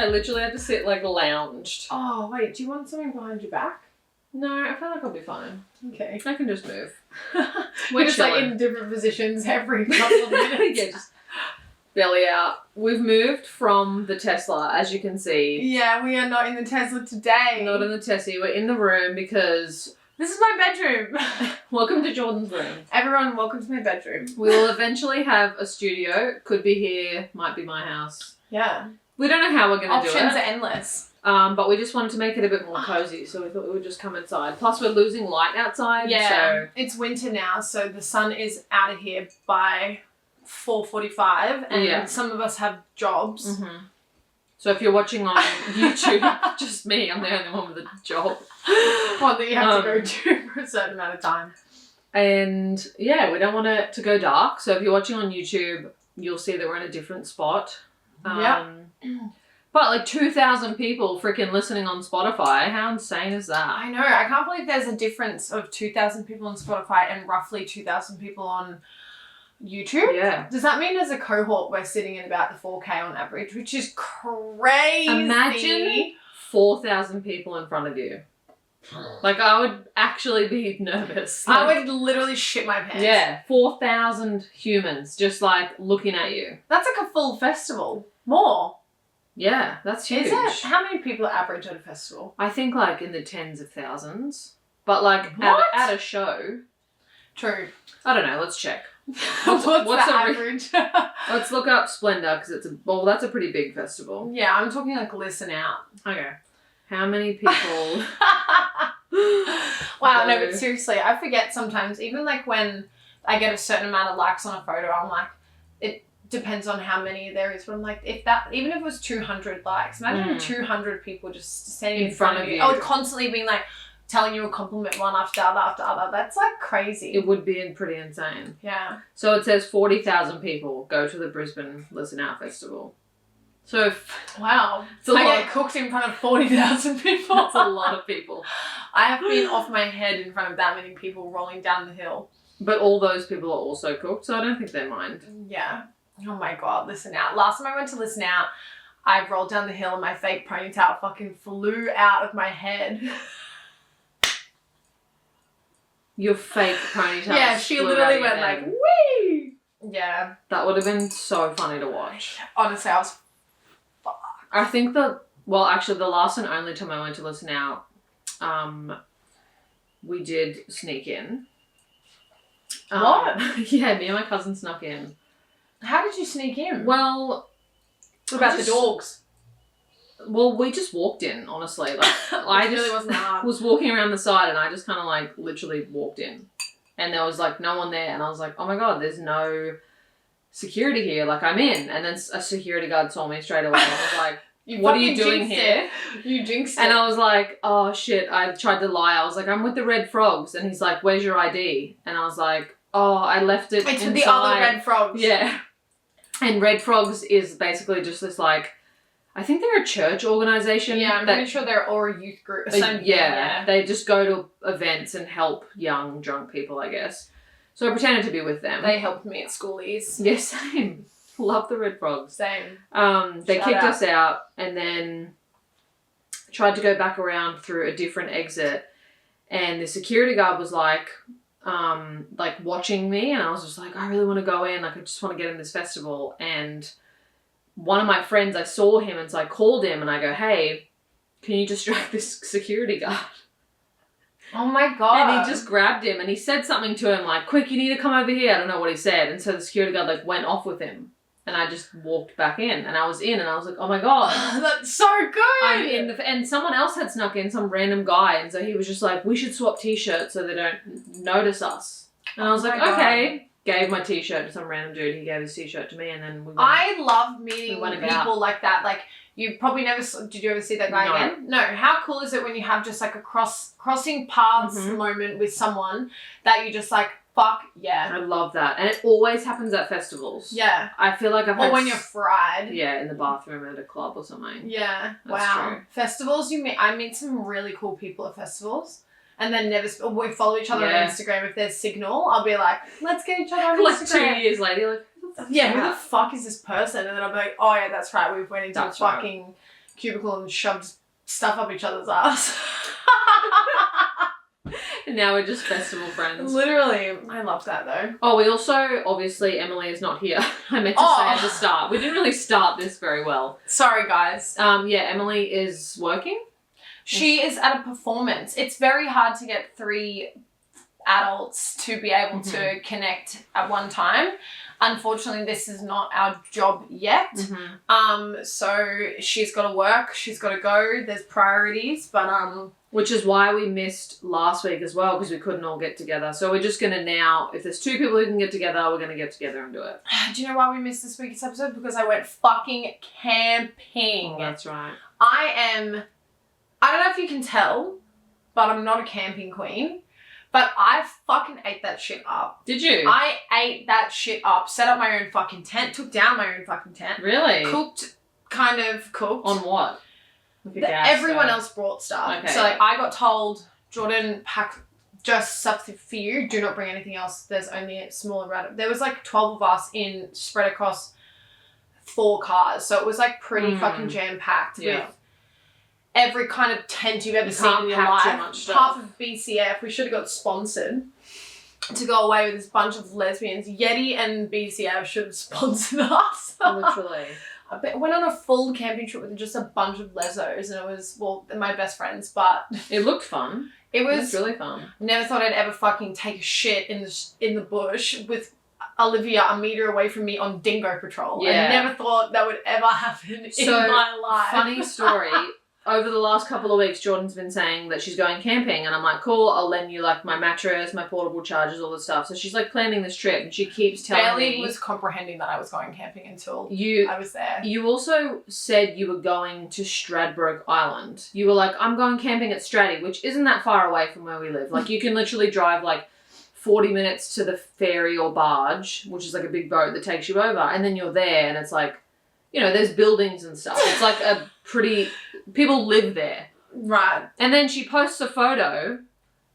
literally had to sit like lounged. Oh, wait, do you want something behind your back? No, I feel like I'll be fine. Okay. I can just move. We're just like in different positions every couple of minutes. Yeah, just belly out. We've moved from the Tesla, as you can see. Yeah, we are not in the Tesla today. Not in the Tessie. We're in the room because... This is my bedroom. Welcome to Jordyn's room. Everyone, welcome to my bedroom. We will eventually have a studio. Could be here. Might be my house. Yeah. We don't know how we're going to do it. Options are endless. But we just wanted to make it a bit more cozy, so we thought we would just come inside. Plus, we're losing light outside. Yeah, so... it's winter now, so the sun is out of here by 4:45, and some of us have jobs. Mm-hmm. So if you're watching on YouTube, just me, I'm the only one with a job. One that you have to go to for a certain amount of time. And yeah, we don't want it to go dark. So if you're watching on YouTube, you'll see that we're in a different spot. But like 2,000 people freaking listening on Spotify. How insane is that? I know. I can't believe there's a difference of 2,000 people on Spotify and roughly 2,000 people on YouTube. Yeah. Does that mean as a cohort we're sitting at about the 4K on average, which is crazy? Imagine 4,000 people in front of you. Like, I would actually be nervous. Like, I would literally shit my pants. Yeah. 4,000 humans just like looking at you. That's like a full festival. More. Yeah, that's huge. Is it? How many people average at a festival? I think like in the tens of thousands. But like at a show. True. I don't know, let's check. What's the average? Let's look up Splendor because that's a pretty big festival. Yeah, I'm talking like listen out. Okay. How many people? Wow, no, but seriously, I forget sometimes, even like when I get a certain amount of likes on a photo, I'm like, it depends on how many there is, but I'm like, even if it was 200 likes, imagine 200 people just standing in front of you. I would constantly be like, telling you a compliment one after other. That's like crazy. It would be pretty insane. Yeah. So it says 40,000 people go to the Brisbane Listen Out Festival. So wow. I get cooked in front of 40,000 people. That's a lot of people. I have been off my head in front of that many people rolling down the hill. But all those people are also cooked, so I don't think they mind. Yeah. Oh my God, Listen Out. Last time I went to Listen Out, I rolled down the hill and my fake ponytail fucking flew out of my head. Your fake ponytail. Yeah, she literally went like, wee! Yeah. That would have been so funny to watch. Honestly, I was fucked. I think the last and only time I went to Listen Out, we did sneak in. What? Yeah, me and my cousin snuck in. How did you sneak in? Well... What about the dogs? Well, we just walked in, honestly. Like, I just really wasn't hard. Was walking around the side and I just kind of like literally walked in. And there was like no one there. And I was like, oh my God, there's no security here. Like, I'm in. And then a security guard saw me straight away. And I was like, what are you doing here? You jinxed it. And I was like, oh shit, I tried to lie. I was like, I'm with the Red Frogs. And he's like, where's your ID? And I was like, oh, I left it It's inside. the other Red Frogs. Yeah. And Red Frogs is basically just this like, I think they're a church organisation. Yeah, I'm pretty sure they're or a youth group. Yeah, they just go to events and help young drunk people, I guess. So I pretended to be with them. They helped me at schoolies. Yeah, same. Love the Red Frogs. Same. They kicked us out and then tried to go back around through a different exit. And the security guard was like watching me, and I was just like, I really want to go in. Like, I just want to get in this festival. And one of my friends, I saw him, and so I called him and I go, hey, can you distract this security guard? Oh my God. And he just grabbed him and he said something to him like, quick, you need to come over here. I don't know what he said. And so the security guard like went off with him. And I just walked back in and I was in and I was like, oh my God. That's so good. I'm in and someone else had snuck in, some random guy. And so he was just like, we should swap t-shirts so they don't notice us. And I was like, okay. Gave my t-shirt to some random dude. He gave his t-shirt to me and then we went. I love meeting people like that. Like, you probably never... Did you ever see that guy again? No. How cool is it when you have just like a crossing paths moment with someone that you just like, fuck yeah. I love that. And it always happens at festivals. Yeah. I feel like I've had... Or when you're fried. Yeah, in the bathroom at a club or something. Yeah. That's wow. true. Festivals, I meet some really cool people at festivals. And then we follow each other on Instagram. If there's signal, I'll be like, let's get each other on Instagram. Like 2 years later, you're like, who the fuck is this person? And then I'll be like, oh yeah, that's right. We went into a fucking cubicle and shoved stuff up each other's ass. And now we're just festival friends. Literally. I love that though. Oh, we also, obviously, Emily is not here. I meant to say at the start. We didn't really start this very well. Sorry, guys. Yeah, Emily is working. She is at a performance. It's very hard to get 3 adults to be able to connect at one time. Unfortunately, this is not our job yet. So she's got to work. She's got to go. There's priorities, but which is why we missed last week as well, because we couldn't all get together. So we're just going to now, if there's 2 people who can get together, we're going to get together and do it. Do you know why we missed this week's episode? Because I went fucking camping. Oh, that's right. I don't know if you can tell, but I'm not a camping queen. But I fucking ate that shit up. Did you? I ate that shit up. Set up my own fucking tent. Took down my own fucking tent. Really? Cooked. On what? Like everyone else brought stuff. Okay. So like I got told, Jordyn, pack just stuff for you. Do not bring anything else. There's only a smaller amount. There was like 12 of us spread across 4 cars. So it was like pretty fucking jam-packed with every kind of tent you've ever seen in your life. Half of BCF, we should have got sponsored to go away with this bunch of lesbians. Yeti and BCF should have sponsored us. Literally. I went on a full camping trip with just a bunch of lesos, and it was, well, my best friends, but... It looked fun. It was really fun. Never thought I'd ever fucking take a shit in the bush with Olivia a meter away from me on dingo patrol. Yeah. I never thought that would ever happen in my life. Funny story. Over the last couple of weeks, Jordyn's been saying that she's going camping, and I'm like, cool, I'll lend you like my mattress, my portable chargers, all this stuff. So she's like planning this trip, and she keeps telling me. Bailey was comprehending that I was going camping until I was there. You also said you were going to Stradbroke Island. You were like, I'm going camping at Straddy, which isn't that far away from where we live. Like, you can literally drive like 40 minutes to the ferry or barge, which is like a big boat that takes you over, and then you're there, and it's like, you know, there's buildings and stuff. It's like a pretty... People live there. Right. And then she posts a photo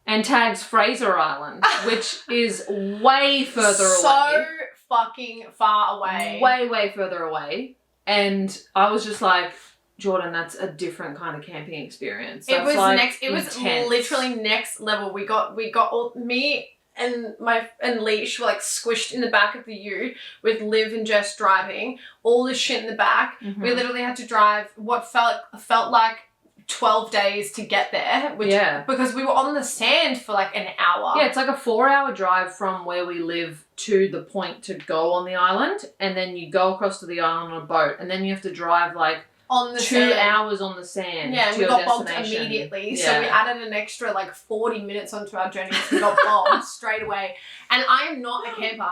and tags Fraser Island, which is way further away. So fucking far away. Way, way further away. And I was just like, Jordyn, that's a different kind of camping experience. It was like it was literally next level. We got all, me and Leash were like squished in the back of the ute with Liv and Jess driving, all the shit in the back. We literally had to drive what felt like 12 days to get there, because we were on the sand for like an hour. Yeah, it's like a 4-hour drive from where we live to the point to go on the island, and then you go across to the island on a boat, and then you have to drive like on the 2 sand. hours on the sand. Yeah, to we your got bogged destination. immediately. So we added an extra like 40 minutes onto our journey. We got bogged straight away. And I am not a camper.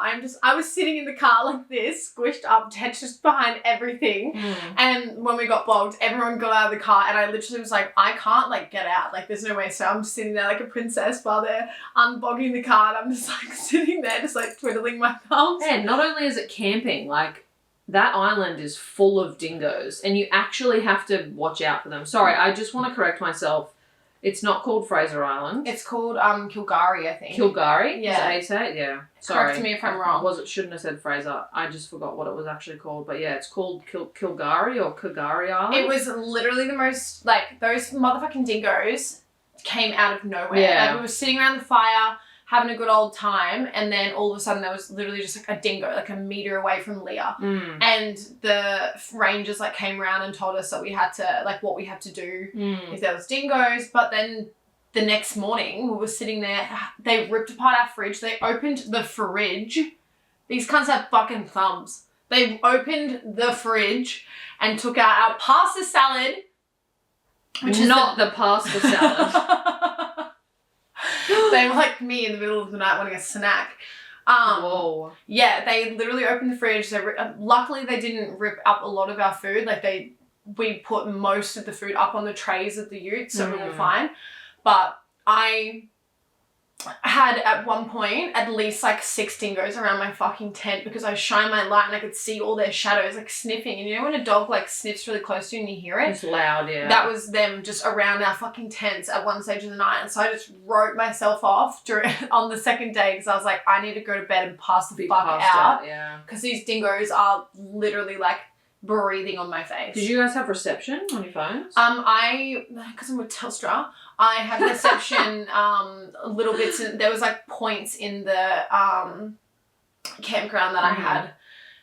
I was sitting in the car like this, squished up, head just behind everything. And when we got bogged, everyone got out of the car, and I literally was like, I can't like get out. Like there's no way. So I'm just sitting there like a princess while they're unbogging the car, and I'm just like sitting there just like twiddling my thumbs. And not only is it camping, like that island is full of dingoes, and you actually have to watch out for them. Sorry, I just want to correct myself. It's not called Fraser Island. It's called Kilgari, I think. Kilgari? Yeah. Is that how you say it? Yeah. Sorry. Correct me if I'm wrong. Shouldn't have said Fraser. I just forgot what it was actually called. But yeah, it's called Kilgari or Kagari Island. It was literally the most, like, those motherfucking dingoes came out of nowhere. Yeah. Like, we were sitting around the fire, having a good old time, and then all of a sudden there was literally just like a dingo, like a meter away from Leah. And the rangers like came around and told us that we had to, like, what we had to do if there was dingoes. But then the next morning we were sitting there, they ripped apart our fridge, they opened the fridge. These cunts have fucking thumbs. They opened the fridge and took out our pasta salad, which is not the pasta salad. They were like me in the middle of the night wanting a snack. Whoa. Yeah, they literally opened the fridge. Luckily, they didn't rip up a lot of our food. Like we put most of the food up on the trays of the ute, so we were fine. But I had at one point at least like 6 dingoes around my fucking tent because I shined my light and I could see all their shadows like sniffing. And you know when a dog like sniffs really close to you and you hear it? It's loud, yeah. That was them just around our fucking tents at one stage of the night. And so I just wrote myself off on the second day because I was like, I need to go to bed and pass the fuck out. Yeah. Because these dingoes are literally like breathing on my face. Did you guys have reception on your phones? Because I'm with Telstra, I had reception little bits, and there was like points in the campground that I had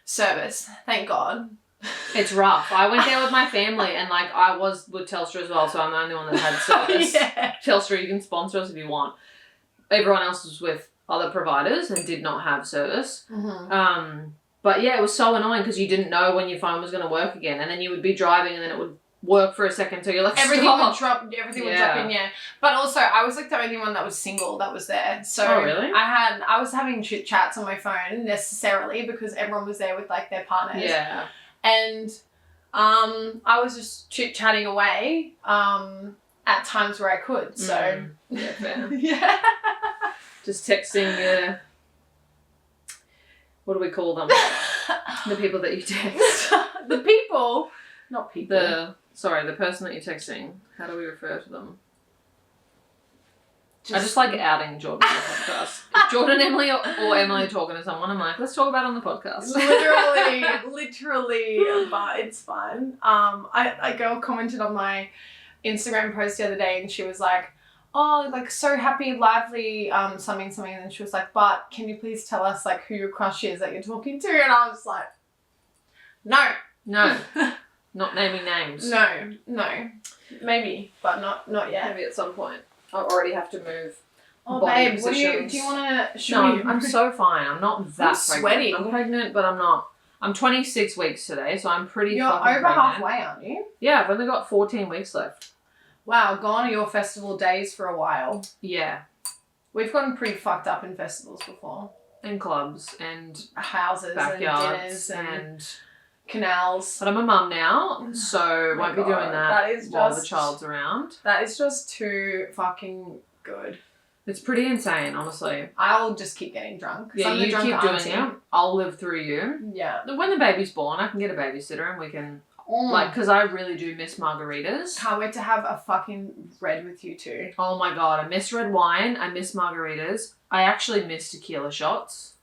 service. Thank God. It's rough. I went there with my family, and like I was with Telstra as well, so I'm the only one that had service. Yeah. Telstra, you can sponsor us if you want. Everyone else was with other providers and did not have service. But yeah, it was so annoying because you didn't know when your phone was going to work again, and then you would be driving and then it would work for a second, so you're like, everything stop. would drop in. Yeah, but also I was like the only one that was single that was there, so oh really? I was having chit chats on my phone necessarily because everyone was there with like their partners. Yeah. And I was just chit chatting away at times where I could. So yeah, fair. Yeah. Just texting. What do we call them? The people that you text. The people, not people. The person that you're texting. How do we refer to them? I just like outing Jordyn on the podcast. If Jordyn and Emily or Emily are talking to someone, I'm like, let's talk about it on the podcast. Literally, but it's fine. A girl commented on my Instagram post the other day, and she was like, oh, like so happy, lively, something, and then she was like, but can you please tell us like who your crush is that you're talking to? And I was like, no, not naming names. No, maybe, but not yet. Maybe at some point. I already have to move. Oh, body babe, positions. do you want to show me? I'm so fine. I'm not that I'm pregnant. sweating. I'm pregnant, but I'm not. I'm 26 weeks today, so I'm pretty You're fucking over pregnant. halfway, aren't you? Yeah, I've only got 14 weeks left. Wow, gone are your festival days for a while. Yeah. We've gotten pretty fucked up in festivals before. And clubs and Houses backyards and dinners and canals. But I'm a mum now, so won't be doing that while the child's around. That is just too fucking good. It's pretty insane, honestly. I'll just keep getting drunk. Yeah, you keep doing it. I'll live through you. Yeah. When the baby's born, I can get a babysitter and we can... Like, because I really do miss margaritas. Can't wait to have a fucking red with you too. Oh my God, I miss red wine. I miss margaritas. I actually miss tequila shots.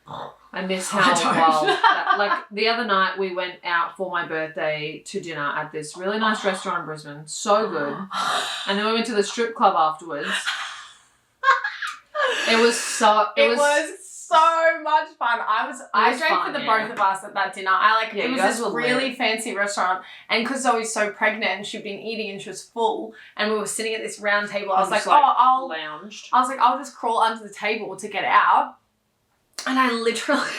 I miss how like the other night we went out for my birthday to dinner at this really nice restaurant in Brisbane. So good. And then we went to the strip club afterwards. It was so much fun. I drank for the both of us at that dinner. It was this really fancy restaurant, and because Zoe's so pregnant and she'd been eating and she was full, and we were sitting at this round table, I was like, lounged. I was like, I'll just crawl under the table to get out, and I literally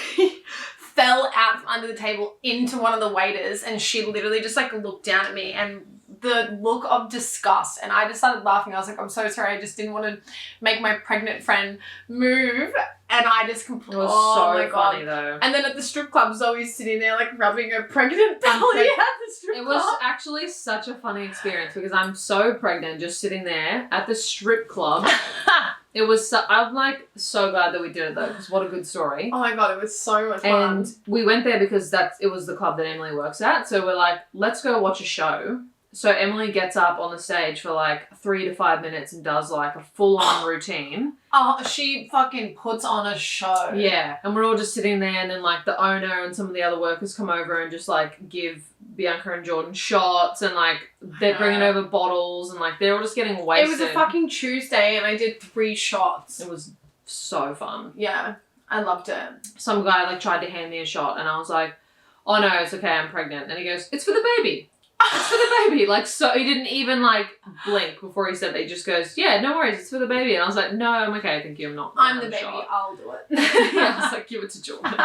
fell out from under the table into one of the waiters, and she literally just like looked down at me, and the look of disgust, and I just started laughing. I was like, I'm so sorry, I just didn't want to make my pregnant friend move, and I just completely, it was so funny though. And then at the strip club, Zoe's sitting there like rubbing her pregnant belly at the strip club. It was actually such a funny experience because I'm so pregnant just sitting there at the strip club. It was I'm like so glad that we did it though, because what a good story. Oh my God, it was so much fun. And we went there because it was the club that Emily works at, so we're like, let's go watch a show. So Emily gets up on the stage for like 3 to 5 minutes and does like a full-on routine. Oh, she fucking puts on a show. Yeah. And we're all just sitting there, and then like the owner and some of the other workers come over and just like give Bianca and Jordyn shots, and like they're bringing over bottles, and like they're all just getting wasted. It was a fucking Tuesday and I did 3 shots. It was so fun. Yeah. I loved it. Some guy like tried to hand me a shot and I was like, oh no, it's okay, I'm pregnant. And he goes, it's for the baby. It's for the baby. Like, so he didn't even like blink before he said that. He just goes, yeah, no worries, it's for the baby. And I was like, no, I'm okay, thank you, I'm the baby, shot. I'll do it. Yeah, I was like, give it to Jordyn.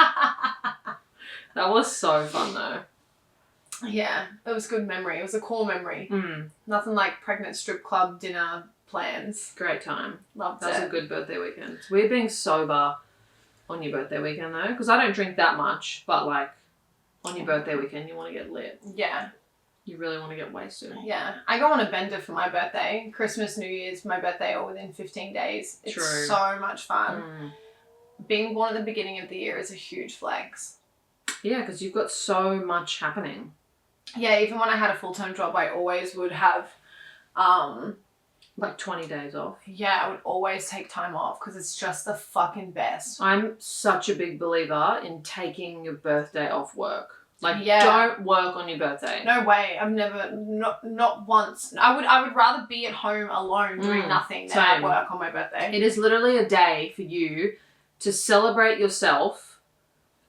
That was so fun though. Yeah, it was a good memory. It was a cool memory. Nothing like pregnant strip club dinner plans. Great time. Loved it. That was a good birthday weekend. It's weird being sober on your birthday weekend though, because I don't drink that much, but like on your birthday weekend you want to get lit. Yeah. You really want to get wasted. Yeah. I go on a bender for my birthday. Christmas, New Year's, my birthday, all within 15 days. It's so much fun. Being born at the beginning of the year is a huge flex. Yeah, because you've got so much happening. Yeah, even when I had a full-time job, I always would have... like 20 days off. Yeah, I would always take time off because it's just the fucking best. I'm such a big believer in taking your birthday off work. Like, Yeah. don't work on your birthday. No way. I've never, not once. I would rather be at home alone doing nothing than at same. work on my birthday. It is literally a day for you to celebrate yourself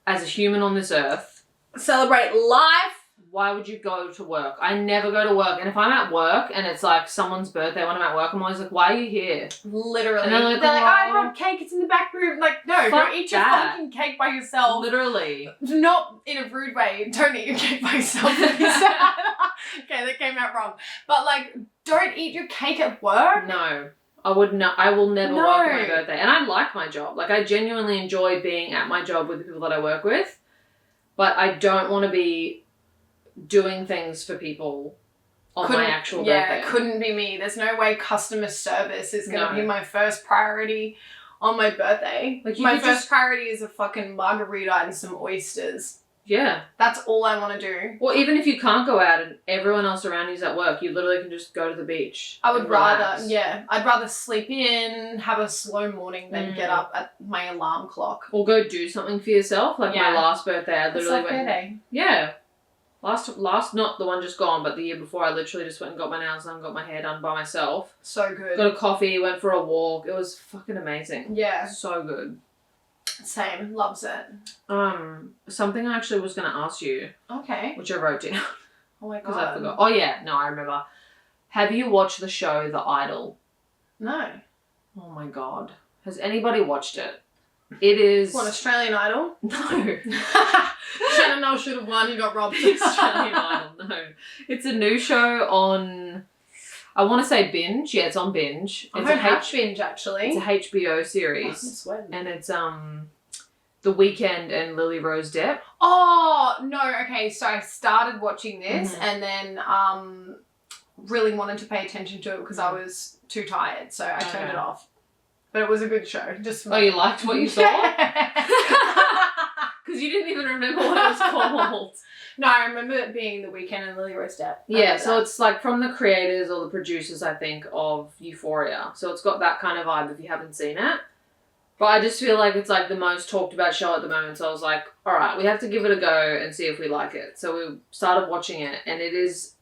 as a human on this earth. Celebrate life. Why would you go to work? I never go to work. And if I'm at work and it's like someone's birthday when I'm at work, I'm always like, why are you here? Literally. And they're like, I brought cake, it's in the back room. Like, no, Fuck go eat your that. fucking cake by yourself. Literally. Not in a rude way. Don't eat your cake by yourself. Okay, that came out wrong. But like, don't eat your cake at work. No. I will never No. work on my birthday. And I like my job. Like, I genuinely enjoy being at my job with the people that I work with. But I don't want to be doing things for people on my actual birthday. Yeah, it couldn't be me. There's no way customer service is going to be my first priority on my birthday. Like, my first priority is a fucking margarita and some oysters. Yeah. That's all I want to do. Well, even if you can't go out and everyone else around you's at work, you literally can just go to the beach. I would and relax. I'd rather sleep in, have a slow morning than get up at my alarm clock. Or go do something for yourself. Like my last birthday, I literally went. Day. Yeah. Last, not the one just gone, but the year before, I literally just went and got my nails done, got my hair done by myself. So good. Got a coffee, went for a walk. It was fucking amazing. Yeah. So good. Same. Loves it. Something I actually was going to ask you. Okay. Which I wrote down. Oh my God. Because I forgot. Oh yeah, no, I remember. Have you watched the show The Idol? No. Oh my God. Has anybody watched it? It is... What, Australian Idol? No. Shannon Knoll should have won. He got robbed. Australian Idol, no. It's a new show on... I want to say Binge. Yeah, it's on Binge. I don't have Binge, actually. It's a HBO series. And it's The Weeknd and Lily Rose Depp. Oh, no. Okay, so I started watching this and then really wanted to pay attention to it because I was too tired. So I turned it off. But it was a good show. Just Oh, you liked what you saw? Because you didn't even remember what it was called. No, I remember it being The Weeknd and Lily Rose Depp. Yeah, so it's like from the creators or the producers, I think, of Euphoria. So it's got that kind of vibe if you haven't seen it. But I just feel like it's like the most talked about show at the moment. So I was like, all right, we have to give it a go and see if we like it. So we started watching it and it is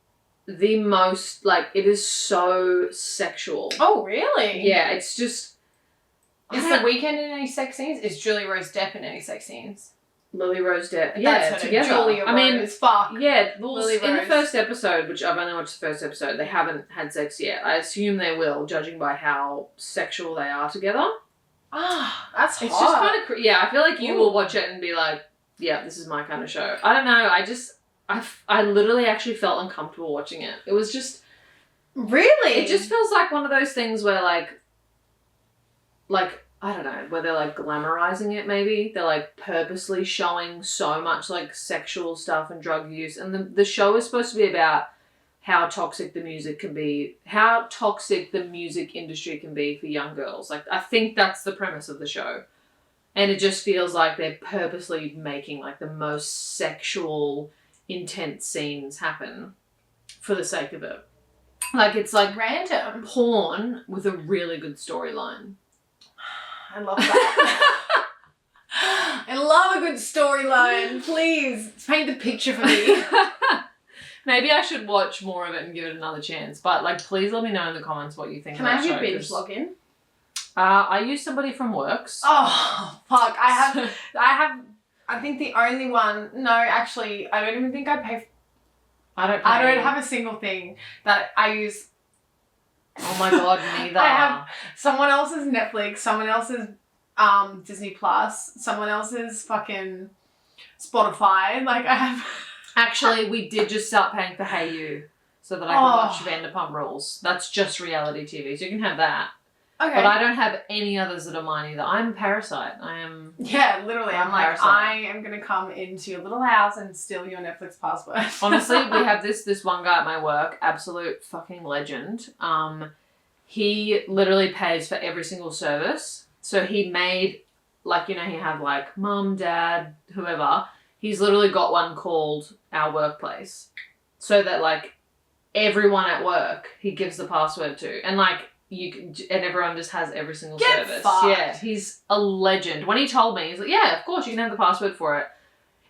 the most, like, it is so sexual. Oh, really? Yeah, it's just... Is The Weeknd in any sex scenes? Is Julie Rose Depp in any sex scenes? Lily Rose Depp. Yeah, that's her together. Julia Rose. Fuck. Yeah, well, Lily in the Rose. first episode, which I've only watched the first episode, they haven't had sex yet. I assume they will, judging by how sexual they are together. Ah, that's hot. It's just kind of... Yeah, I feel like you will watch it and be like, yeah, this is my kind of show. I don't know, I literally actually felt uncomfortable watching it. It was just... Really? It just feels like one of those things where like, I don't know, where they're like glamorizing it maybe. They're like purposely showing so much like sexual stuff and drug use. And the show is supposed to be about how toxic the music can be, how toxic the music industry can be for young girls. Like, I think that's the premise of the show. And it just feels like they're purposely making like the most sexual, intense scenes happen for the sake of it. Like, it's like random porn with a really good storyline. I love that. I love a good storyline. Please paint the picture for me. Maybe I should watch more of it and give it another chance. But like, please let me know in the comments what you think. Can I have your binge login? I use somebody from Works. Oh fuck! I think the only one. No, actually, I don't even think I pay. I don't have a single thing that I use. Oh my God, neither. I have someone else's Netflix, someone else's Disney Plus, someone else's fucking Spotify. Like, I have... Actually, we did just start paying for Hey You so that I can watch Vanderpump Rules. That's just reality TV, so you can have that. Okay. But I don't have any others that are mine either. I'm Parasite. Yeah, literally. I'm like, Parasite. I am going to come into your little house and steal your Netflix password. Honestly, we have this one guy at my work, absolute fucking legend. He literally pays for every single service. So he made, like, you know, he had like mum, dad, whoever. He's literally got one called Our Workplace. So that like everyone at work, he gives the password to. And like, and everyone just has every single service. Fucked. Yeah, he's a legend. When he told me, he's like, yeah, of course you can have the password for it.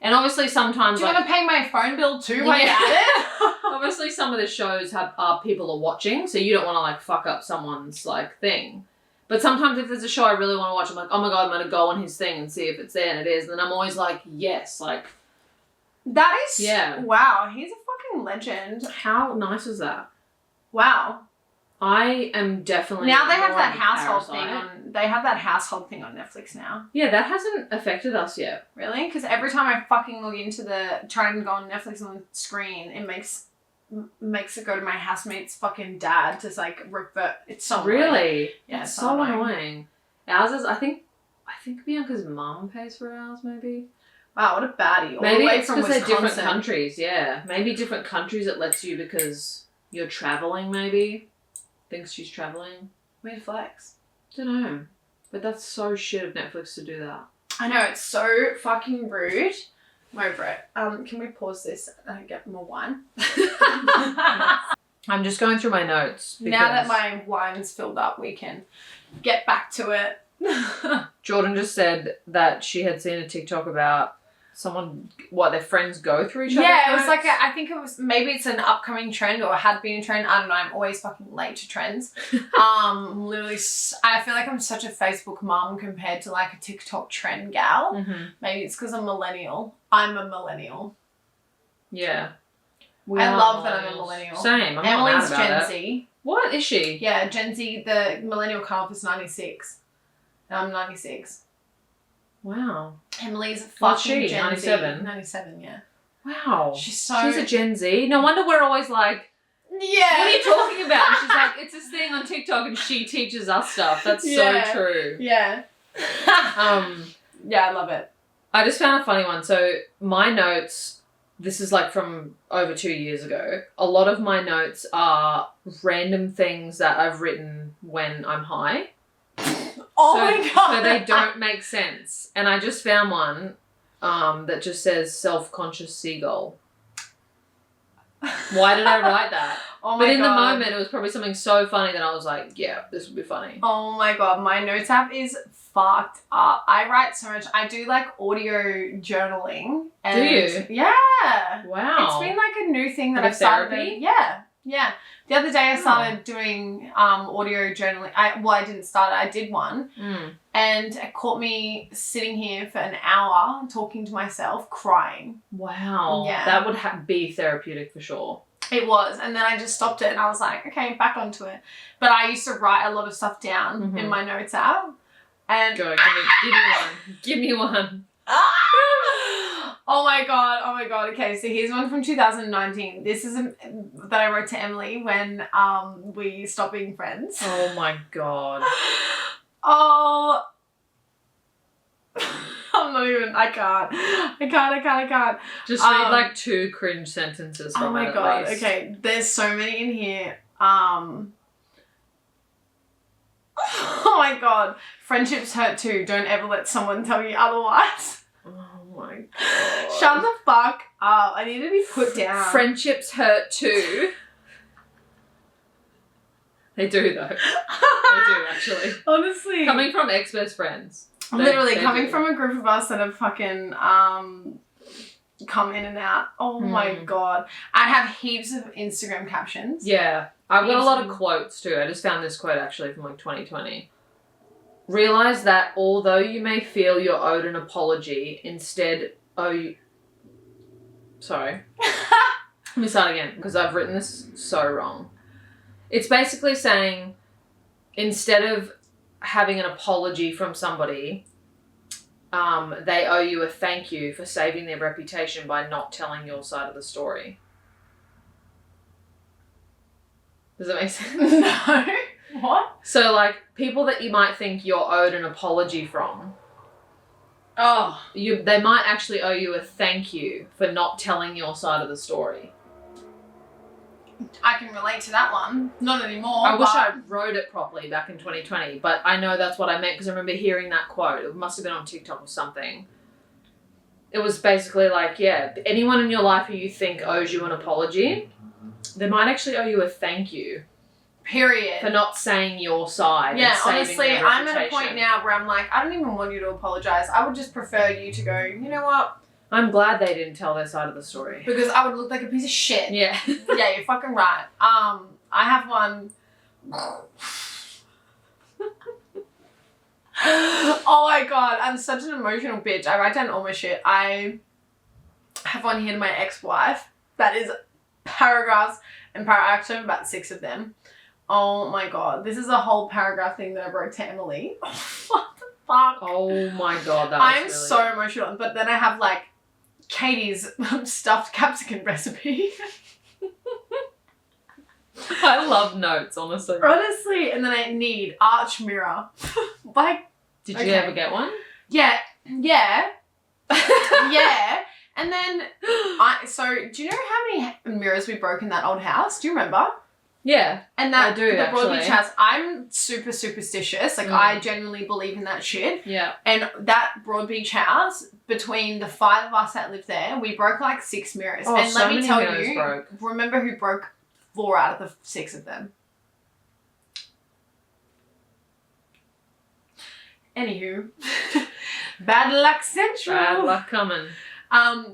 And obviously sometimes Do you want to pay my phone bill too while you're at it? obviously some of the shows are people are watching, so you don't want to like fuck up someone's like thing. But sometimes if there's a show I really want to watch, I'm like, oh my God, I'm going to go on his thing and see if it's there, and it is. And then I'm always like, yes, like. That is. Yeah. Wow, he's a fucking legend. How nice is that? Wow. I am definitely. Now they have more that of a household thing parasite. on. They have that household thing on Netflix now. Yeah, that hasn't affected us yet. Really? Because every time I fucking log into try and go on Netflix on the screen, it makes it go to my housemate's fucking dad to like revert. It's so annoying. Really? Yeah, it's so annoying. Ours is. I think Bianca's mum pays for ours. Maybe. Wow, what a baddie. All Maybe the way it's from because they're different Wisconsin. countries. Yeah, maybe different countries. It lets you because you're traveling. Maybe thinks she's traveling. Weird flex. Don't know, but that's so shit of Netflix to do that. I know, it's so fucking rude. I'm over it. Can we pause this and get more wine? I'm just going through my notes. Now that my wine's filled up, we can get back to it. Jordyn just said that she had seen a TikTok about their friends go through each other. Yeah, it was like, I think it was, maybe it's an upcoming trend or had been a trend. I don't know. I'm always fucking late to trends. Literally, I feel like I'm such a Facebook mum compared to like a TikTok trend gal. Mm-hmm. Maybe it's because I'm millennial. I'm a millennial. Yeah. I love that I'm a millennial. Same. I'm Emily's not mad about Gen it. Z. What is she? Yeah, Gen Z, the millennial cutoff is 96. And I'm 96. Wow. Emily's What's fucking she? Gen 97? Z. 97, yeah. Wow. She's a Gen Z. No wonder we're always like, yeah. what are you talking about? And she's like, it's this thing on TikTok and she teaches us stuff. That's Yeah. so true. Yeah. Yeah, I love it. I just found a funny one. So my notes, this is like from over 2 years ago. A lot of my notes are random things that I've written when I'm high. Oh my God. So they don't make sense. And I just found one that just says self-conscious seagull. Why did I write that? Oh my But in God. the moment, it was probably something so funny that I was like, yeah, this would be funny. Oh my God, my notes app is fucked up. I write so much. I do like audio journaling. And Do you? Yeah. Wow. It's been like a new thing that Like I've started. therapy? Yeah. The other day I started doing audio journaling. I didn't start it. I did one. Mm. And it caught me sitting here for an hour talking to myself, crying. Wow. Yeah. That would be therapeutic for sure. It was. And then I just stopped it and I was like, okay, back onto it. But I used to write a lot of stuff down in my notes app. And Go, give me one. Give me one. Oh my god. Okay, so here's one from 2019. This is that I wrote to Emily when we stopped being friends. Oh my God. Oh, I'm not even. I can't. Just read like 2 cringe sentences from Oh my it god. at least. Okay, there's so many in here. Oh my god. Friendships hurt too. Don't ever let someone tell you otherwise. Oh my God. Shut the fuck up. I need to be put down. Friendships hurt too. They do though. They do actually. Honestly. Coming from ex-best friends. Literally they coming do. from a group of us that have fucking come in and out. Oh my god. I have heaps of Instagram captions. Yeah. I've got a lot of quotes too. I just found this quote actually from like 2020. Realize that although you may feel you're owed an apology, instead Sorry. Let me start again because I've written this so wrong. It's basically saying instead of having an apology from somebody, they owe you a thank you for saving their reputation by not telling your side of the story. Does that make sense? No. What? So, like, people that you might think you're owed an apology from, Oh. they might actually owe you a thank you for not telling your side of the story. I can relate to that one. Not anymore. I wish I wrote it properly back in 2020, but I know that's what I meant because I remember hearing that quote. It must have been on TikTok or something. It was basically like, yeah, anyone in your life who you think owes you an apology, they might actually owe you a thank you. Period. For not saying your side. Yeah, and saving honestly, their I'm at a reputation. point now where I'm like, I don't even want you to apologise. I would just prefer you to go, you know what? I'm glad they didn't tell their side of the story. Because I would look like a piece of shit. Yeah. Yeah, you're fucking right. I have one. Oh my god, I'm such an emotional bitch. I write down all my shit. I have one here to my ex-wife that is paragraphs and actually I have about 6 of them. Oh my god, this is a whole paragraph thing that I wrote to Emily. What the fuck? Oh my god, that I'm was really so emotional. But then I have like Katie's stuffed capsicum recipe. I love notes, honestly. Honestly, and then I need arch mirror. Like, Did you ever get one? yeah. Yeah. And then, so do you know how many mirrors we broke in that old house? Do you remember? Yeah. And that, I do, the Broad Beach actually. house, I'm super superstitious. Like, I genuinely believe in that shit. Yeah. And that Broad Beach house, between the 5 of us that lived there, we broke like 6 mirrors. Oh, and so let me many tell mirrors you, broke. remember who broke 4 out of the 6 of them? Anywho, bad luck central. Bad luck coming.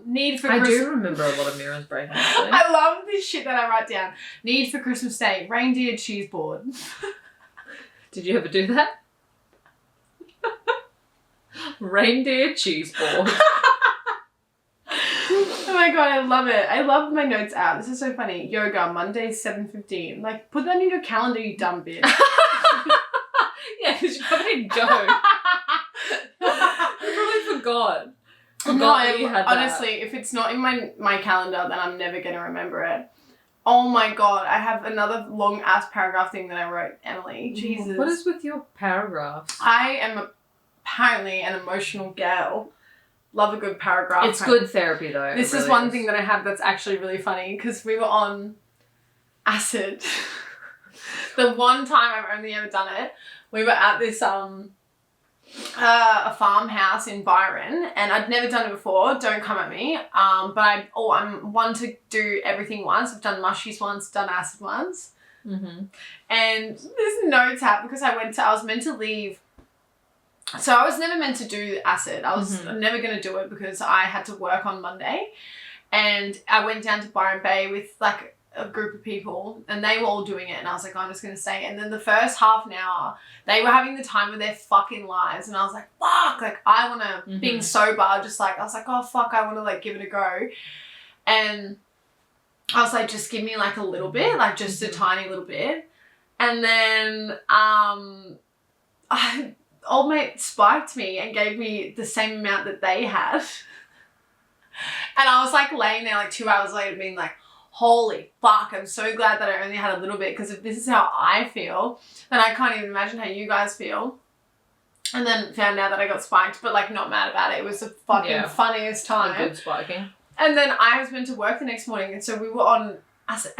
Need for I Christmas. do remember a lot of mirrors breaking, actually. I love this shit that I write down. Need for Christmas Day, reindeer cheese board. Did you ever do that? Reindeer cheese board. Oh my god, I love it. I love my notes out. This is so funny. Yoga, Monday, 7:15. Like, put that in your calendar, you dumb bitch. Yeah, because you probably don't. You probably forgot. That you had that. Honestly, if it's not in my calendar, then I'm never going to remember it. Oh my god, I have another long ass paragraph thing that I wrote, Emily. Jesus. What is with your paragraphs? I am apparently an emotional gal. Love a good paragraph. It's good therapy though. This is one thing that I have that's actually really funny because we were on acid. The one time I've only ever done it, we were at this a farmhouse in Byron, and I'd never done it before. Don't come at me. But I'm one to do everything once. I've done mushies once, done acid once. Mm-hmm. And this notes out because I was meant to leave. So I was never meant to do acid. I was never going to do it because I had to work on Monday. And I went down to Byron Bay with like a group of people and they were all doing it. And I was like, I'm just going to stay. And then the first half an hour, they were having the time of their fucking lives. And I was like, fuck, like I want to, being sober, just like, I was like, oh fuck, I want to like give it a go. And I was like, just give me like a little bit, like just a tiny little bit. And then, old mate spiked me and gave me the same amount that they had. And I was like laying there like 2 hours later being like, holy fuck, I'm so glad that I only had a little bit because if this is how I feel, then I can't even imagine how you guys feel. And then found out that I got spiked, but like not mad about it. It was the fucking funniest time. A good spiking. And then I was meant to work the next morning and so we were on acid.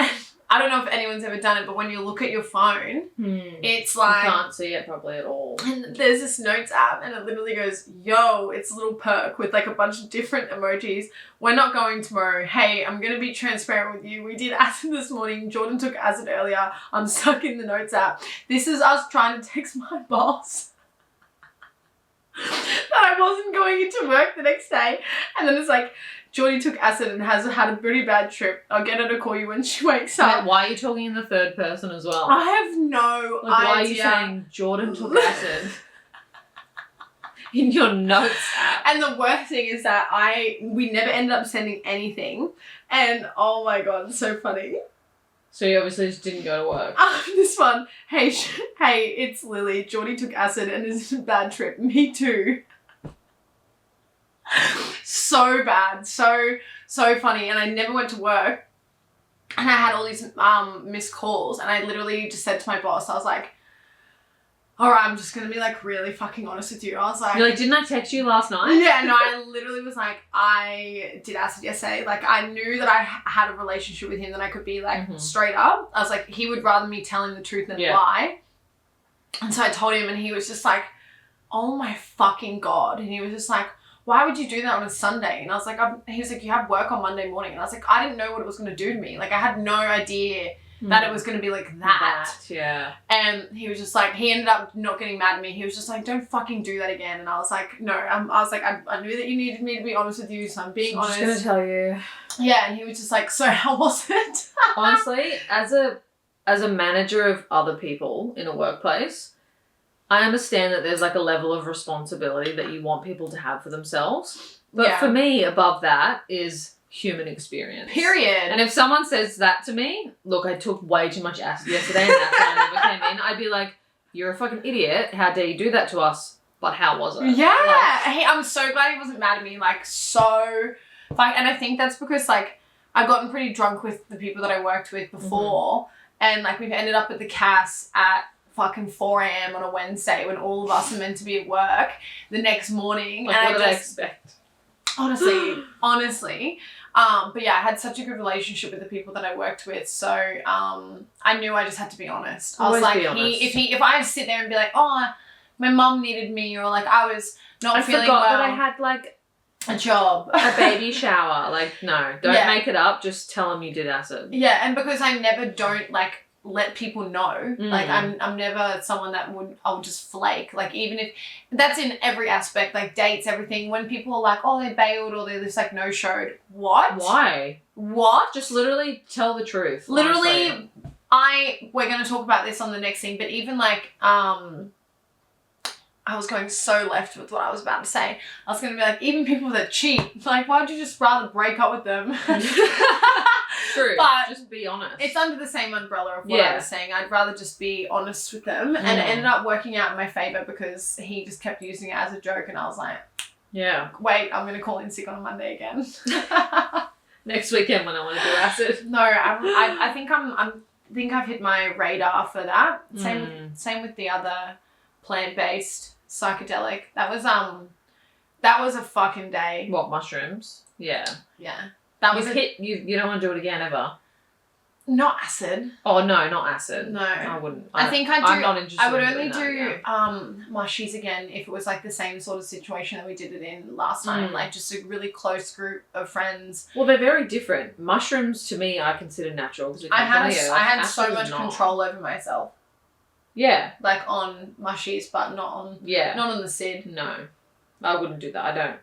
I don't know if anyone's ever done it, but when you look at your phone, it's like... You can't see it probably at all. And there's this notes app and it literally goes, yo, it's a little perk with like a bunch of different emojis. We're not going tomorrow. Hey, I'm going to be transparent with you. We did acid this morning. Jordyn took acid earlier. I'm stuck in the notes app. This is us trying to text my boss that I wasn't going into work the next day. And then it's like, Jordyn took acid and has had a pretty bad trip. I'll get her to call you when she wakes up. Wait, why are you talking in the third person as well? I have no idea. Why are you saying Jordyn took acid in your notes app? And the worst thing is that we never ended up sending anything. And oh my god, it's so funny. So you obviously just didn't go to work. This one, hey, it's Lily. Jordyn took acid and is a bad trip. Me too. So bad, so funny, and I never went to work, and I had all these missed calls, and I literally just said to my boss, I was like, all right, I'm just gonna be like really fucking honest with you. I was like, you're like, didn't I text you last night? Yeah, no, I literally was like, I did acid yesterday. Like, I knew that I had a relationship with him that I could be like straight up. I was like, he would rather me tell him the truth than lie. And so I told him, and he was just like, oh my fucking god. And he was just like, why would you do that on a Sunday? And I was like, he was like, you have work on Monday morning. And I was like, I didn't know what it was going to do to me. Like, I had no idea that it was going to be like that. Yeah. And he was just like, he ended up not getting mad at me. He was just like, don't fucking do that again. And I was like, no. I was like, I knew that you needed me to be honest with you, so I'm being honest. I'm just going to tell you. Yeah, and he was just like, so how was it? Honestly, as a manager of other people in a workplace, I understand that there's like a level of responsibility that you want people to have for themselves. But for me, above that is human experience. Period. And if someone says that to me, look, I took way too much acid yesterday and that's why I never came in, I'd be like, you're a fucking idiot. How dare you do that to us? But how was it? Yeah. Hey, I'm so glad he wasn't mad at me. Like, so... Like, and I think that's because, like, I've gotten pretty drunk with the people that I worked with before. And, like, we've ended up at the Cass at fucking 4 a.m. on a Wednesday when all of us are meant to be at work the next morning. Like, and what do they expect? Honestly. But yeah, I had such a good relationship with the people that I worked with. So I knew I just had to be honest. I was like, if I sit there and be like, oh, my mum needed me, or like I was not feeling well. I forgot that I had like a job, a baby shower. Like, no, don't make it up. Just tell them you did acid. Yeah, and because I never don't like let people know. Like I'm never someone that I'll just flake. Like even if that's in every aspect, like dates, everything. When people are like, oh, they bailed or they just like no showed. What? Why? What? Just literally tell the truth. Literally, we're gonna talk about this on the next thing, but even like I was going so left with what I was about to say. I was gonna be like, even people that cheat, like why'd you just rather break up with them? True. But just be honest. It's under the same umbrella of what I was saying. I'd rather just be honest with them. And it ended up working out in my favour because he just kept using it as a joke and I was like, yeah. Wait, I'm going to call in sick on a Monday again. Next weekend when I want to do acid. No, I think I've hit my radar for that. Same with the other plant-based psychedelic. That was a fucking day. What, mushrooms? Yeah. Yeah. You don't want to do it again ever? Not acid. Oh no, not acid. No. I wouldn't. I think I'd do... I'm not interested. I would only do mushies again if it was like the same sort of situation that we did it in last time. Like just a really close group of friends. Well, they're very different. Mushrooms to me I consider natural. I had so much control over myself. Yeah. Like on mushies, but not on the SID. No. I wouldn't do that. I don't.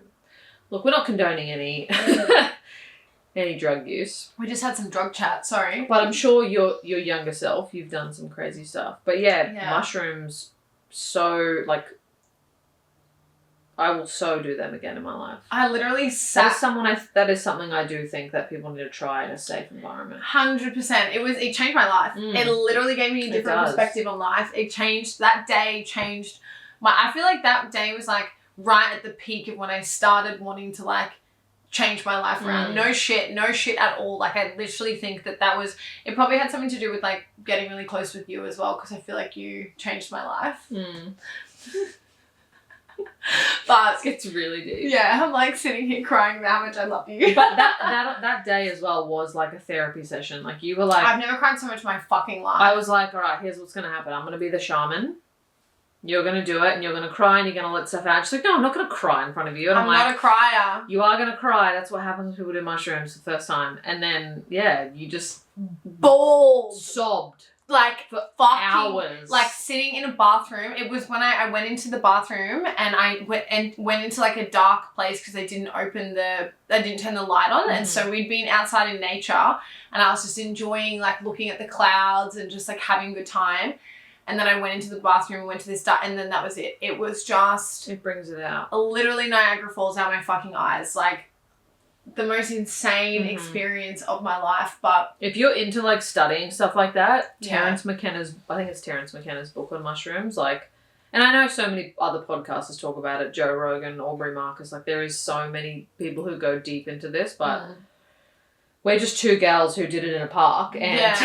Look, we're not condoning any any drug use. We just had some drug chat, sorry. But I'm sure your younger self, you've done some crazy stuff. But yeah, mushrooms, so like, I will so do them again in my life. I literally that is something I do think that people need to try in a safe environment. 100%. It changed my life. It literally gave me a different perspective on life. That day changed I feel like that day was like right at the peak of when I started wanting to like change my life around. No shit at all. Like I literally think that was, it probably had something to do with like getting really close with you as well, because I feel like you changed my life. But it gets really deep. Yeah, I'm like sitting here crying about how much I love you. But that day as well was like a therapy session. Like you were like, I've never cried so much in my fucking life. I was like, all right, here's what's gonna happen. I'm gonna be the shaman. You're going to do it and you're going to cry and you're going to let stuff out. She's like, no, I'm not going to cry in front of you. And I'm like, not a crier. You are going to cry. That's what happens when people do mushrooms the first time. And then, you just... bawled. Sobbed. Like, for fucking... hours. Like, sitting in a bathroom. It was when I went into the bathroom and I went into, like, a dark place because they didn't turn the light on. And so we'd been outside in nature and I was just enjoying, like, looking at the clouds and just, like, having a good time. And then I went into the bathroom and went to this and then that was it. It was just... It brings it out. Literally Niagara Falls out my fucking eyes. Like, the most insane experience of my life. But... If you're into, like, studying stuff like that, Terence McKenna's... I think it's Terence McKenna's book on mushrooms. Like... And I know so many other podcasters talk about it. Joe Rogan, Aubrey Marcus. Like, there is so many people who go deep into this, but... We're just two gals who did it in a park and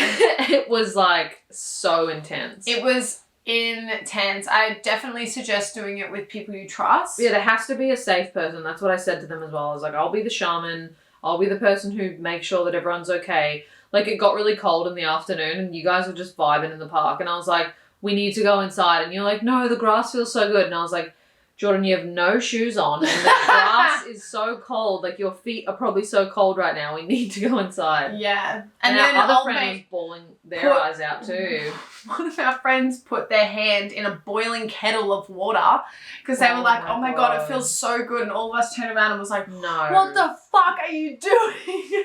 it was like so intense. It was intense. I definitely suggest doing it with people you trust. Yeah, there has to be a safe person. That's what I said to them as well. I was like, I'll be the shaman. I'll be the person who makes sure that everyone's okay. Like it got really cold in the afternoon and you guys were just vibing in the park and I was like, we need to go inside. And you're like, no, the grass feels so good. And I was like, Jordyn, you have no shoes on and the grass is so cold. Like, your feet are probably so cold right now. We need to go inside. Yeah. And then our other old friend mate was bawling their eyes out too. One of our friends put their hand in a boiling kettle of water because they were like, oh my God, it feels so good. And all of us turned around and was like, no. What the fuck are you doing?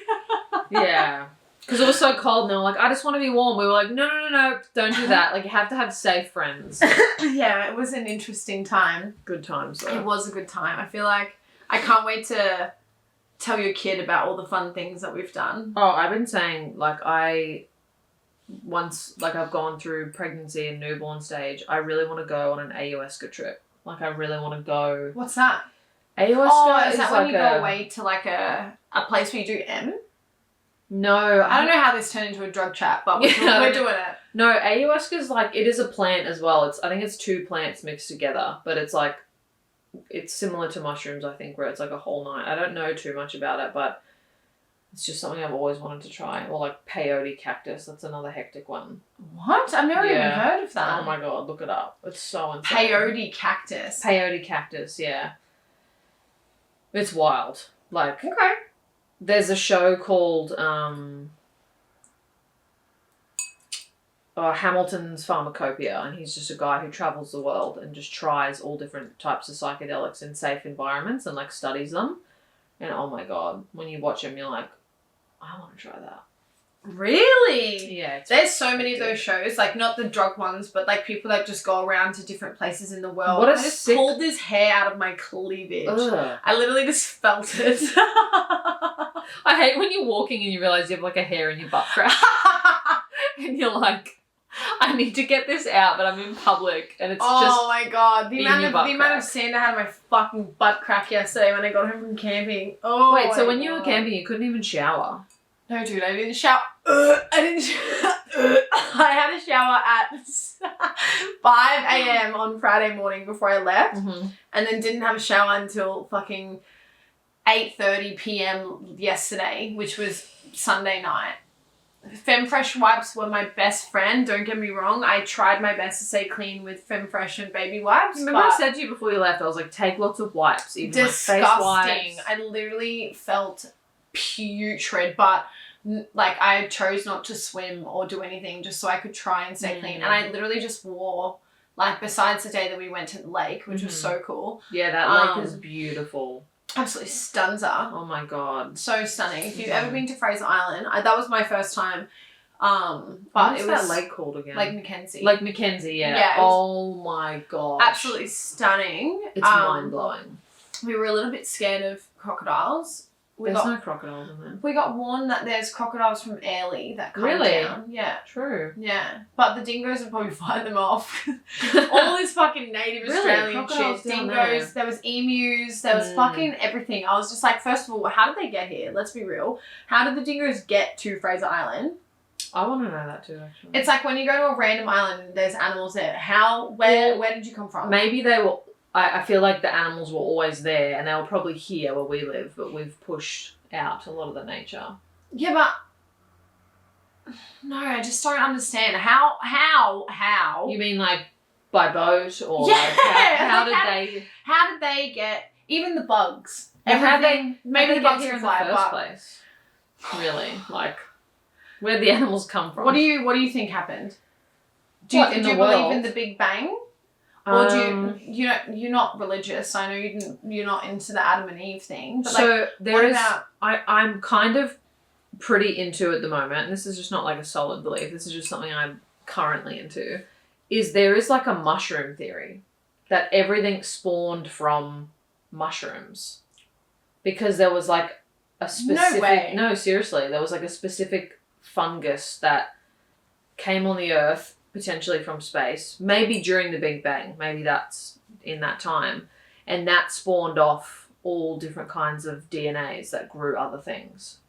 Yeah. Because it was so cold and they were like, I just want to be warm. We were like, no, don't do that. Like, you have to have safe friends. Yeah, it was an interesting time. Good times though. It was a good time. I feel like I can't wait to tell your kid about all the fun things that we've done. Oh, I've been saying, like, I've gone through pregnancy and newborn stage, I really want to go on an ayahuasca trip. Like, I really want to go. What's that? Ayahuasca is that when you go away to like a place where you do M? No. I don't know how this turned into a drug chat, but we're doing it. No, ayahuasca is like, it is a plant as well. I think it's 2 plants mixed together, but it's like, it's similar to mushrooms, I think, where it's like a whole night. I don't know too much about it, but it's just something I've always wanted to try. Or like peyote cactus, that's another hectic one. What? I've never even heard of that. Oh my God, look it up. It's so insane. Peyote cactus. Peyote cactus, yeah. It's wild. Like, okay. There's a show called Hamilton's Pharmacopoeia, and he's just a guy who travels the world and just tries all different types of psychedelics in safe environments and like studies them. And oh my God, when you watch him, you're like, I want to try that. Really? Yeah. There's so many of those shows, like not the drug ones, but like people that just go around to different places in the world. What a I just sick... pulled this hair out of my cleavage. Ugh. I literally just felt it. I hate when you're walking and you realise you have like a hair in your butt crack. And you're like, I need to get this out, but I'm in public and it's just. Oh my God. The amount of sand I had on my fucking butt crack yesterday when I got home from camping. Oh. Wait, so when you were camping, you couldn't even shower? No, dude, I didn't shower. I had a shower at 5 a.m. on Friday morning before I left, and then didn't have a shower until fucking 8:30 p.m. yesterday, which was Sunday night. Femfresh wipes were my best friend, don't get me wrong. I tried my best to stay clean with Femfresh and baby wipes. Remember I said to you before you left, I was like, take lots of wipes, even disgusting. Like face wipes. I literally felt putrid, but like I chose not to swim or do anything just so I could try and stay clean. And I literally just wore, like, besides the day that we went to the lake, which was so cool. Yeah, that lake is beautiful. Absolutely stunza. Oh my God. So stunning. If you've ever been to Fraser Island, that was my first time. But what's it was that lake called again? Lake Mackenzie. Lake Mackenzie, yeah. Yeah, oh my God. Absolutely stunning. It's mind blowing. We were a little bit scared of crocodiles. There's no crocodiles in there. We got warned that there's crocodiles from Airlie that come down. Yeah. True. Yeah. But the dingoes would probably fight them off. All this fucking native Australian shit. Dingoes, there was emus, there was fucking everything. I was just like, first of all, how did they get here? Let's be real. How did the dingoes get to Fraser Island? I want to know that too, actually. It's like when you go to a random island and there's animals there. Where did you come from? Maybe they were... I feel like the animals were always there and they were probably here where we live, but we've pushed out a lot of the nature. Yeah, but no, I just don't understand. How? You mean like by boat or yeah, like how did they get even the bugs? Maybe the bugs here can in fly, the first place. Really, like where'd the animals come from? What do you think happened? Do you believe in the Big Bang? Or do you're not religious, I know you're not into the Adam and Eve thing. But so I'm kind of pretty into at the moment, and this is just not like a solid belief, this is just something I'm currently into, there is like a mushroom theory that everything spawned from mushrooms. Because there was like a specific... No way. No, seriously, there was like a specific fungus that came on the earth potentially from space, maybe during the Big Bang, maybe that's in that time, and that spawned off all different kinds of DNAs that grew other things.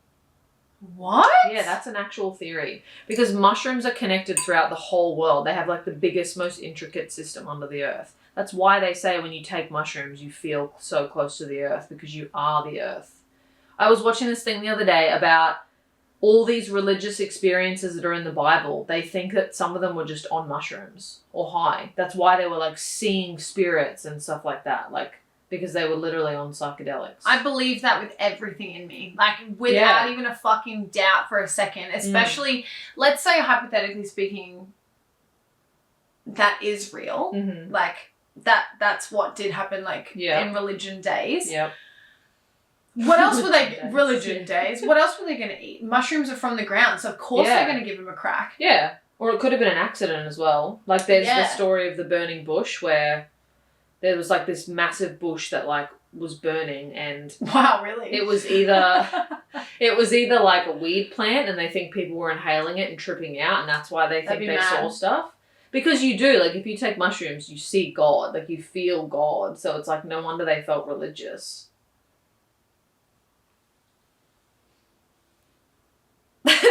What? Yeah, that's an actual theory. Because mushrooms are connected throughout the whole world. They have like the biggest, most intricate system under the earth. That's why they say when you take mushrooms, you feel so close to the earth, because you are the earth. I was watching this thing the other day about all these religious experiences that are in the Bible, they think that some of them were just on mushrooms or high. That's why they were like seeing spirits and stuff like that. Like, because they were literally on psychedelics. I believe that with everything in me. Like, without even a fucking doubt for a second. Especially, let's say, hypothetically speaking, that is real. Mm-hmm. Like, that's what did happen, like, in religion days. Yep. What else were they... Religion days. What else were they going to eat? Mushrooms are from the ground, so of course they're going to give them a crack. Yeah. Or it could have been an accident as well. Like, there's the story of the burning bush where there was, like, this massive bush that, like, was burning and... Wow, really? It was either... like, a weed plant and they think people were inhaling it and tripping out and that's why they think they saw stuff. Because you do. Like, if you take mushrooms, you see God. Like, you feel God. So it's, like, no wonder they felt religious.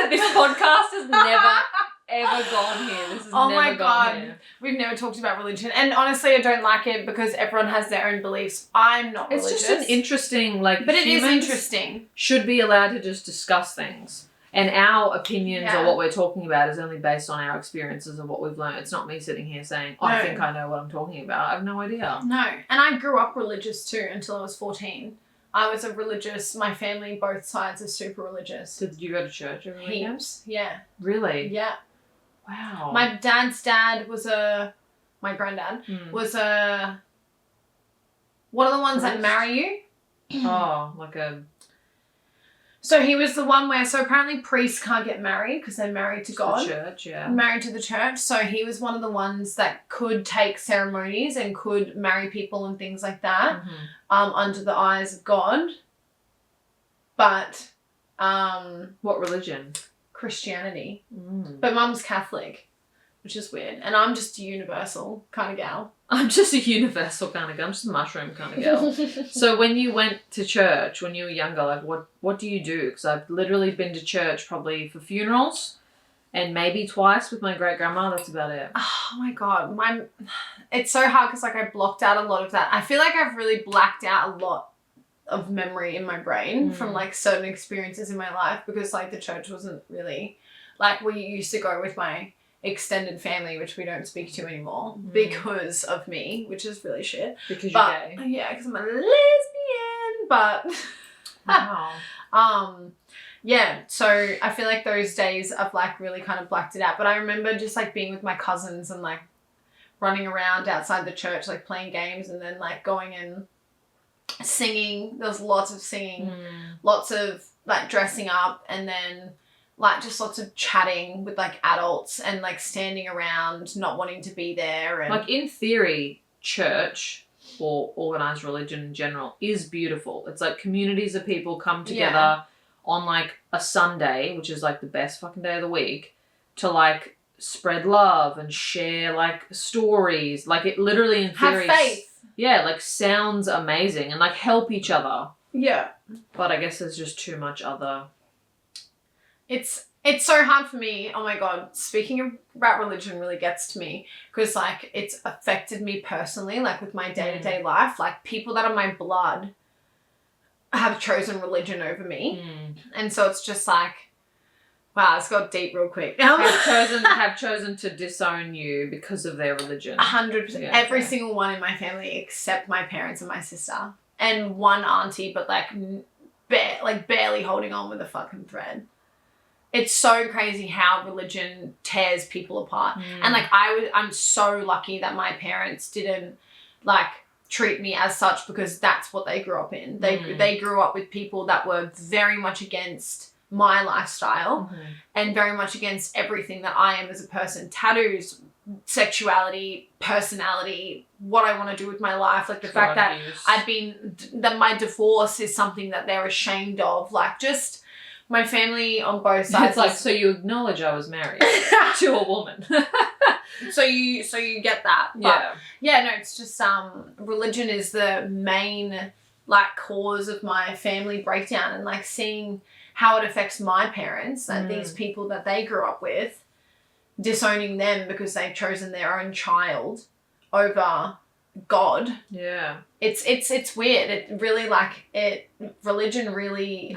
This podcast has never, ever gone here. This has never gone here. We've never talked about religion. And honestly, I don't like it because everyone has their own beliefs. I'm not religious. It's just an interesting, like, but it is interesting. Should be allowed to just discuss things. And our opinions or what we're talking about is only based on our experiences of what we've learned. It's not me sitting here saying, I think I know what I'm talking about. I have no idea. No. And I grew up religious too until I was 14. I was a religious, my family, both sides are super religious. Did you go to church every weekend? Heaps, yeah. Really? Yeah. Wow. My dad's dad was my granddad was one of the ones that marry you. Oh, like a... So he was the one where, so apparently priests can't get married because they're married to God. The church, yeah. Married to the church. So he was one of the ones that could take ceremonies and could marry people and things like that under the eyes of God. But... what religion? Christianity. But Mum's Catholic, which is weird. And I'm just a universal kind of gal. I'm just a universal kind of girl. I'm just a mushroom kind of girl. So when you went to church when you were younger, like what do you do? Because I've literally been to church probably for funerals and maybe twice with my great grandma. That's about it. Oh my God. It's so hard because like I blocked out a lot of that. I feel like I've really blacked out a lot of memory in my brain from like certain experiences in my life because like the church wasn't really like we used to go with my extended family, which we don't speak to anymore because of me, which is really shit. Because you're gay. Yeah, because I'm a lesbian. But wow. Yeah, so I feel like those days I've like really kind of blacked it out. But I remember just like being with my cousins and like running around outside the church, like playing games and then like going and singing. There was lots of singing, lots of like dressing up and then like just lots of chatting with like adults and like standing around not wanting to be there. And like in theory, church or organized religion in general is beautiful. It's like communities of people come together on like a Sunday, which is like the best fucking day of the week, to like spread love and share like stories. Like it literally in theory have faith. Yeah, like sounds amazing and like help each other. Yeah. But I guess there's just too much other... It's so hard for me. Oh my God. Speaking about religion really gets to me because like it's affected me personally, like with my day-to-day life. Like people that are my blood have chosen religion over me. And so it's just like, wow, it's got deep real quick. have chosen to disown you because of their religion. 100%. Yeah, Every single one in my family except my parents and my sister. And one auntie, but like, barely holding on with a fucking thread. It's so crazy how religion tears people apart. And like I'm so lucky that my parents didn't like treat me as such because that's what they grew up in. They grew up with people that were very much against my lifestyle and very much against everything that I am as a person. Tattoos, sexuality, personality, what I want to do with my life, like the fact that that my divorce is something that they're ashamed of, like just my family on both sides. It's like, so you acknowledge I was married to a woman. So you get that. But no, it's just religion is the main like cause of my family breakdown and like seeing how it affects my parents and these people that they grew up with, disowning them because they've chosen their own child over God. Yeah. It's weird. It really religion really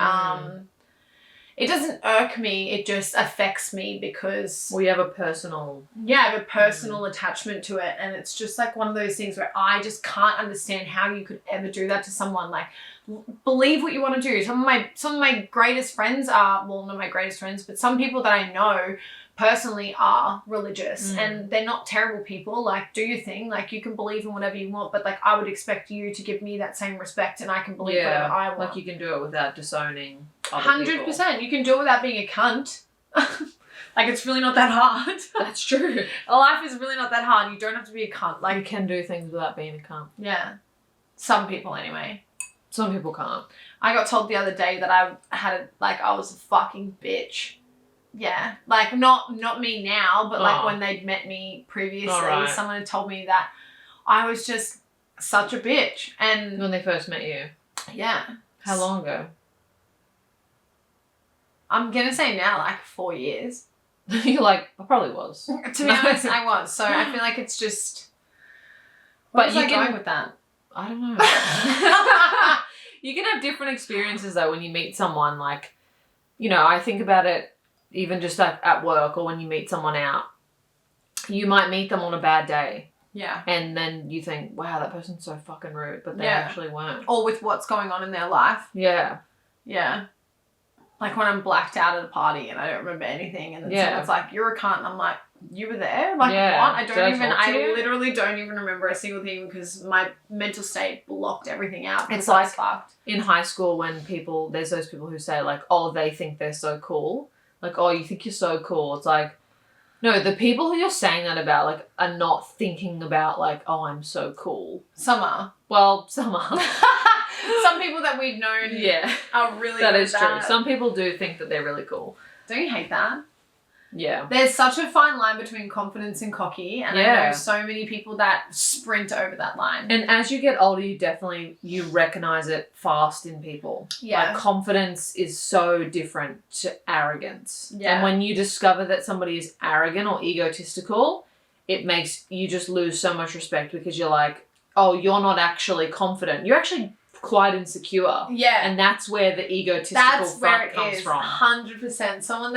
it doesn't irk me, it just affects me because We have a personal... I have a personal attachment to it, and it's just like one of those things where I just can't understand how you could ever do that to someone. Like, believe what you want to do. Some of my greatest friends are, well, not my greatest friends, but some people that I know personally are religious, and they're not terrible people. Like, do your thing. Like, you can believe in whatever you want, but like, I would expect you to give me that same respect, and I can believe whatever I want. Like, you can do it without disowning other 100%. You can do it without being a cunt. Like, it's really not that hard. That's true. Life is really not that hard. You don't have to be a cunt. Like, You can do things without being a cunt. yeah. Some people anyway. Some people can't. I got told the other day that I was a fucking bitch. Yeah. Like, not me now, but like when they'd met me previously, someone had told me that I was just such a bitch. And When they first met you. yeah. How long ago? I'm going to say now, like 4 years. You're like, I probably was. To be honest, I was. So I feel like it's just... But Where was you I can- going with that? I don't know. You can have different experiences though when you meet someone. Like, you know, I think about it even just like at work or when you meet someone out. You might meet them on a bad day Yeah. and then you think, wow, that person's so fucking rude, but they actually weren't. Or with what's going on in their life. Yeah. Yeah. Like when I'm blacked out at a party and I don't remember anything, and then someone's like, "You're a cunt," and I'm like, "You were there? Like, Yeah. what?" I literally don't even remember a single thing because my mental state blocked everything out. It's I was like- fucked. In high school when there's those people who say like, oh, they think they're so cool. Like, oh, you think you're so cool. It's like, no, the people who you're saying that about like are not thinking about like, oh, I'm so cool. Some are. Well, some are. Some people that we've known Yeah. are really That good is at true. that. Some people do think that they're really cool. Don't you hate that? Yeah. There's such a fine line between confidence and cocky, and I Yeah. know so many people that sprint over that line. And as you get older, you recognize it fast in people. Yeah. Like, confidence is so different to arrogance. Yeah. And when you discover that somebody is arrogant or egotistical, it makes you just lose so much respect because you're like, oh, you're not actually confident. You're actually quite insecure. Yeah. And that's where the egotistical That's where front it comes is. from. 100%. Someone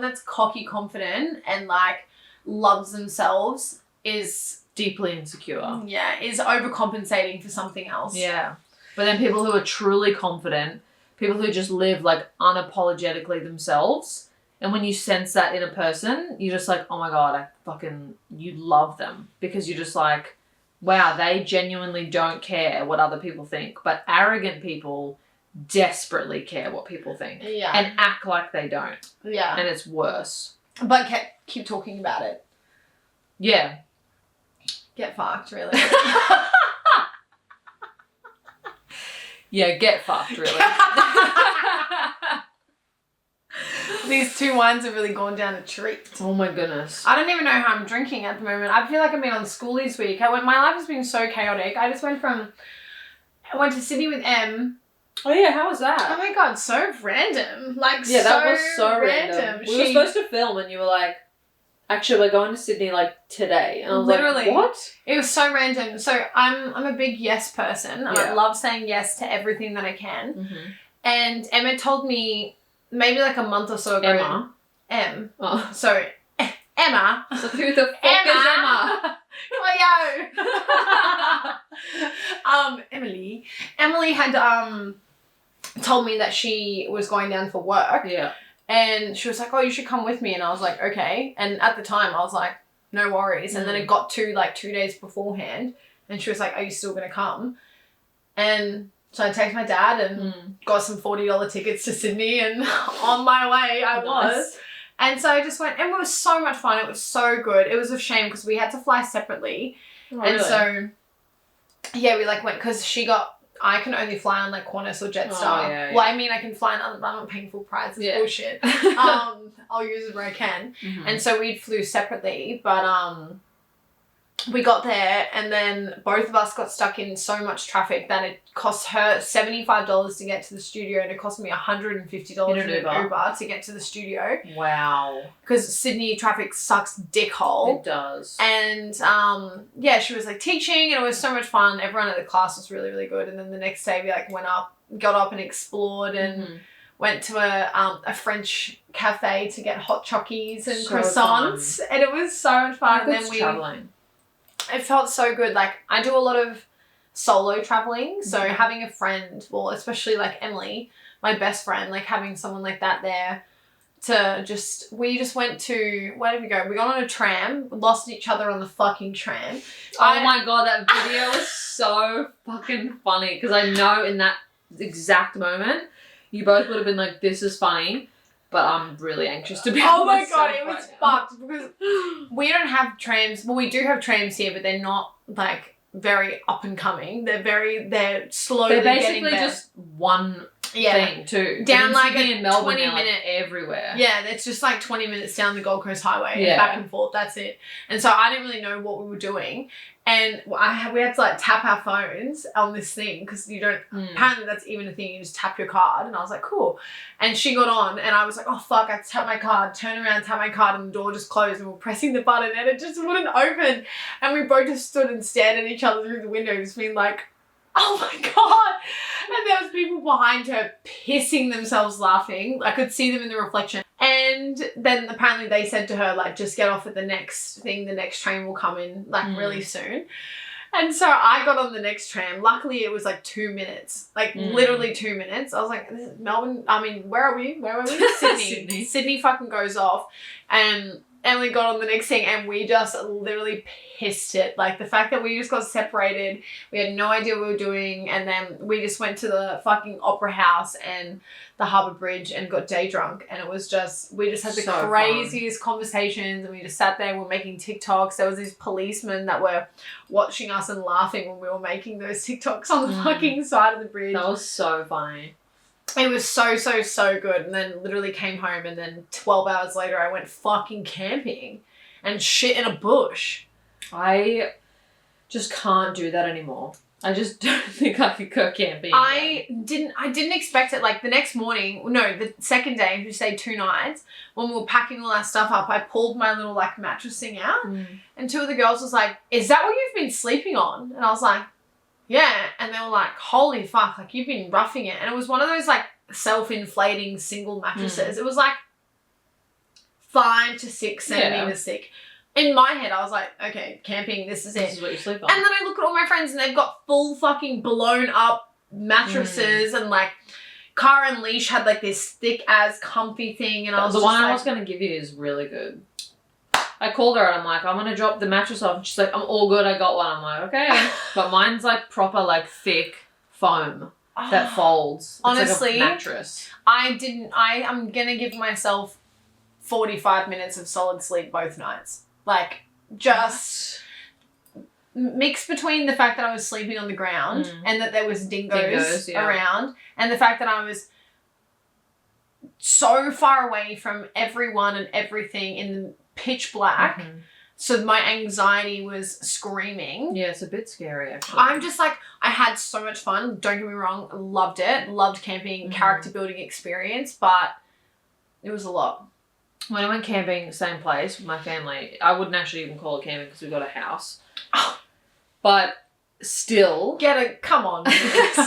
that's cocky, confident, and like loves themselves is Deeply insecure. is overcompensating for something else. Yeah. But then people who are truly confident, people who just live like unapologetically themselves, and when you sense that in a person, you're just like, oh my God, you love them because you're just like, wow, they genuinely don't care what other people think. But arrogant people desperately care what people think. Yeah. And act like they don't. Yeah. And it's worse. But keep talking about it. Yeah. Get fucked, really. Yeah, get fucked, really. These two wines have really gone down a treat. Oh my goodness. I don't even know how I'm drinking at the moment. I feel like I've been on school this week. My life has been so chaotic. I went to Sydney with Em. Oh yeah, how was Oh that? my God, so random. Like, Yeah, that was so random. We were She- supposed to film and you were like, actually, we're going to Sydney like today. And I was Literally. like, what? It was so random. So I'm a big yes person. And I Yeah. love saying yes to everything that I can. Mm-hmm. And Emma told me maybe like a month or so ago. Emma? Em. Oh. So Emma. So who the fuck is Emma? Cleo. Emily had told me that she was going down for work. Yeah. And she was like, oh, you should come with me. And I was like, okay. And at the time, I was like, no worries. And then it got to like 2 days beforehand. And she was like, are you still going to come? And so I texted my dad and got some $40 tickets to Sydney. And on my way, I was. And so I just went. And it was so much fun. It was so good. It was a shame because we had to fly separately. Oh, And really? so, yeah, we like went because I can only fly on like Qantas or Jetstar. Yeah. Well, I mean, I can fly on other, but I'm not paying full price. It's bullshit. I'll use it where I can. Mm-hmm. And so we flew separately, but we got there and then both of us got stuck in so much traffic that it cost her $75 to get to the studio and it cost me $150 in an Uber to get to the studio. Wow. Because Sydney traffic sucks dickhole. It does. And yeah, she was like teaching and it was so much fun. Everyone at the class was really, really good. And then the next day we like got up and explored and went to a French cafe to get hot chockies and So croissants, and it was so much fun. And then traveling. It felt so good. Like, I do a lot of solo traveling, so having a friend, well, especially like Emily, my best friend, like having someone like that there to we just went to, where did we go? We got on a tram, lost each other on the fucking tram. Oh my God, that video was so fucking funny, because I know in that exact moment, you both would have been like, this is funny, but I'm really anxious to be Oh my myself God, it was right now. fucked, because we don't have trams. Well, we do have trams here, but they're not like very up and coming. They're slowly They're getting basically better. just one thing too. Down But in like Sydney a and Melbourne, 20 they're like minute everywhere. Yeah, it's just like 20 minutes down the Gold Coast Highway and Yeah. back and forth. That's it. And so I didn't really know what we were doing. And we had to like tap our phones on this thing, because you don't, apparently that's even a thing, you just tap your card. And I was like, cool. And she got on and I was like, oh fuck, I tapped my card, turn around, tap my card, and the door just closed, and we're pressing the button and it just wouldn't open. And we both just stood and stared at each other through the window, just being like, oh my God. And there was people behind her pissing themselves laughing. I could see them in the reflection. And then apparently they said to her, like, just get off at the next thing. The next train will come in, like, really soon. And so I got on the next tram. Luckily, it was like 2 minutes. Like, literally 2 minutes. I was like, this is Melbourne. I mean, where are we? Where are we? Sydney. Sydney fucking goes off. And Emily got on the next thing, and we just literally pissed it. Like, the fact that we just got separated, we had no idea what we were doing, and then we just went to the fucking Opera House and the Harbour Bridge and got day drunk, and it was just, we just had the So craziest conversations, and we just sat there, we were making TikToks. There was these policemen that were watching us and laughing when we were making those TikToks on the fucking side of the bridge. That was so funny. It was so, so, so good. And then literally came home, and then 12 hours later I went fucking camping and shit in a bush. I just can't do that anymore. I just don't think I could go camping. I didn't expect it. Like, the next morning, no, the second day, we stayed 2 nights, when we were packing all our stuff up, I pulled my little like mattress thing out, and 2 of the girls was like, is that what you've been sleeping on? And I was like, yeah. And they were like, holy fuck, like, you've been roughing it. And it was one of those like self-inflating single mattresses. It was like 5 to 6 centimeters thick. In my head, I was like, okay, camping, this is it. This is what you sleep on. And then I look at all my friends, and they've got full fucking blown up mattresses, and like Cara and Leash had like this thick as comfy thing, and I was the just one like, I was going to give you is really good. I called her and I'm like, I'm going to drop the mattress off. And she's like, I'm all good. I got one. I'm like, okay. But mine's like proper like thick foam that folds. It's honestly, like a mattress. I'm going to give myself 45 minutes of solid sleep both nights. Like, just mixed between the fact that I was sleeping on the ground and that there was dingoes around, and the fact that I was so far away from everyone and everything in the pitch black. So my anxiety was screaming. Yeah, it's a bit scary actually. I'm just like, I had so much fun. Don't get me wrong. Loved it. Loved camping, character building experience, but it was a lot. When I went camping, same place with my family, I wouldn't actually even call it camping because we got a house. But still. Come on.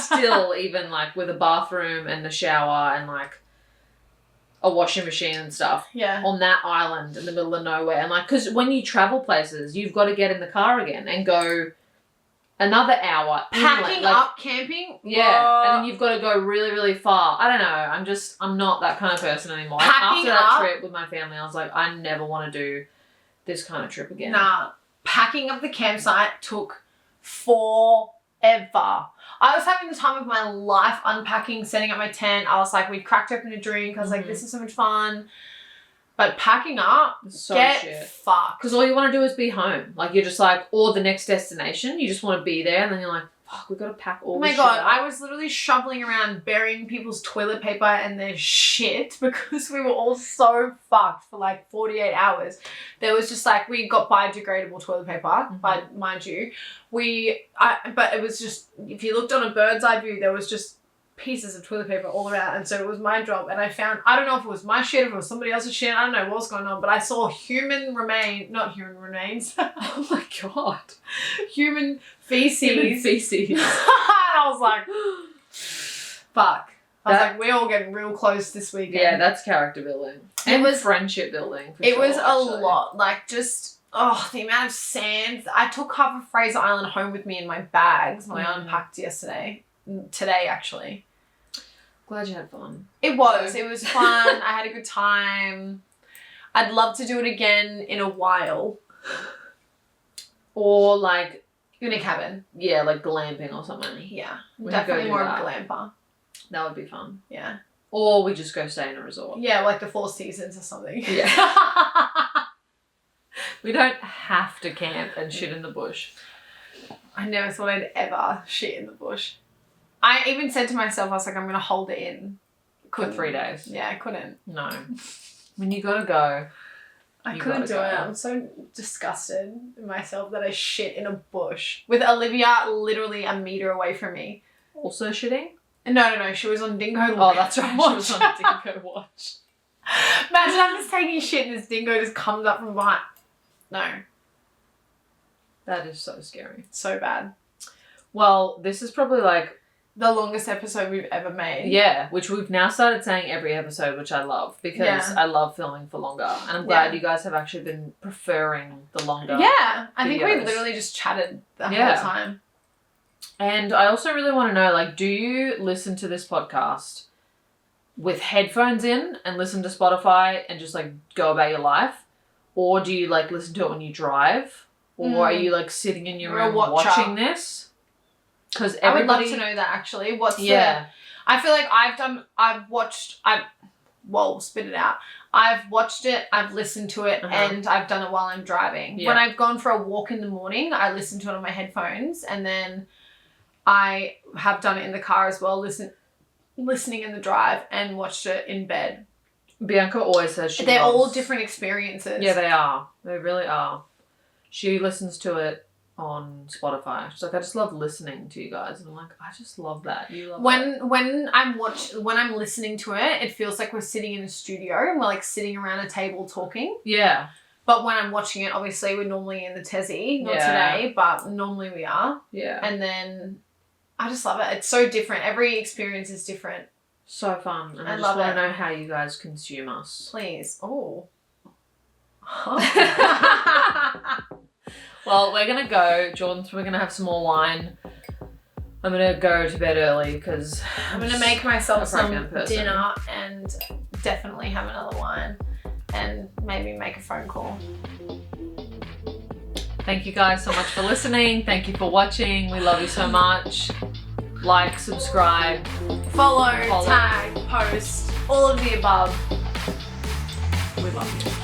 Still, even like with a bathroom and the shower and like a washing machine and stuff. Yeah. On that island in the middle of nowhere. And like, because when you travel places, you've got to get in the car again and go another hour. Packing up camping? Yeah. And then you've got to go really, really far. I don't know. I'm not that kind of person anymore. Packing After that up, trip with my family, I was like, I never want to do this kind of trip again. Nah. Packing up the campsite took forever. I was having the time of my life unpacking, setting up my tent. I was like, we cracked open a drink. I was like, this is so much fun. But packing up, get fucked. Because all you want to do is be home. Like, you're just like, or the next destination. You just want to be there. And then you're like, fuck, we've got to pack all this shit. Oh my God, up. I was literally shoveling around, burying people's toilet paper and their shit because we were all so fucked for like 48 hours. There was just like, we got biodegradable toilet paper, mind you. But it was just, if you looked on a bird's eye view, there was just pieces of toilet paper all around, and so it was my job, and I found, I don't know if it was my shit, if it was somebody else's shit, I don't know what was going on, but I saw not human remains. Oh my God. Human feces. Human feces. And I was like, fuck. I was like, we're all getting real close this weekend. Yeah, that's character building. And friendship building. It was a lot. Like, just, the amount of sand. I took half of Fraser Island home with me in my bags when I unpacked yesterday. Today, actually. Glad you had fun. It was. It was fun. I had a good time. I'd love to do it again in a while. Or, like... in a cabin. Yeah, like glamping or something. Yeah. We Definitely more that. of a glamper. That would be fun. Yeah. Or we just go stay in a resort. Yeah, like the Four Seasons or something. Yeah. We don't have to camp and shit in the bush. I never thought I'd ever shit in the bush. I even said to myself, I was like, I'm going to hold it in. For 3 days. Yeah, I couldn't. No. When you gotta go. I couldn't do it. I'm so disgusted in myself that I shit in a bush. With Olivia literally a meter away from me. Also shitting? No. She was on dingo watch. Oh, that's right. She was on dingo watch. Imagine I'm just taking shit and this dingo just comes up from behind. No. That is so scary. So bad. Well, this is probably like... the longest episode we've ever made. Yeah, which we've now started saying every episode, which I love because I love filming for longer. And I'm glad you guys have actually been preferring the longer Yeah, I think we videos. literally just chatted the whole time. And I also really want to know, like, do you listen to this podcast with headphones in and listen to Spotify and just, like, go about your life? Or do you, like, listen to it when you drive? Or are you, like, sitting in your room watching this? Because I would love to know that, actually. I feel like spit it out. I've watched it, I've listened to it, and I've done it while I'm driving. Yeah. When I've gone for a walk in the morning, I listen to it on my headphones, and then I have done it in the car as well, listening in the drive, and watched it in bed. Bianca always says they're all different experiences. Yeah, they are. They really are. She listens to it on Spotify. She's like, I just love listening to you guys, and I'm like, I just love that. You love that. When I'm listening to it, it feels like we're sitting in a studio and we're like sitting around a table talking. Yeah. But when I'm watching it, obviously we're normally in the Tessie, not today, but normally we are. Yeah. And then I just love it. It's so different. Every experience is different. So fun. And I just want to know how you guys consume us. Please. Oh. Well, we're going to go. Jordyn's, we're going to have some more wine. I'm going to go to bed early because I'm going to make myself some dinner and definitely have another wine and maybe make a phone call. Thank you guys so much for listening. Thank you for watching. We love you so much. Like, subscribe, follow, tag, post, all of the above. We love you.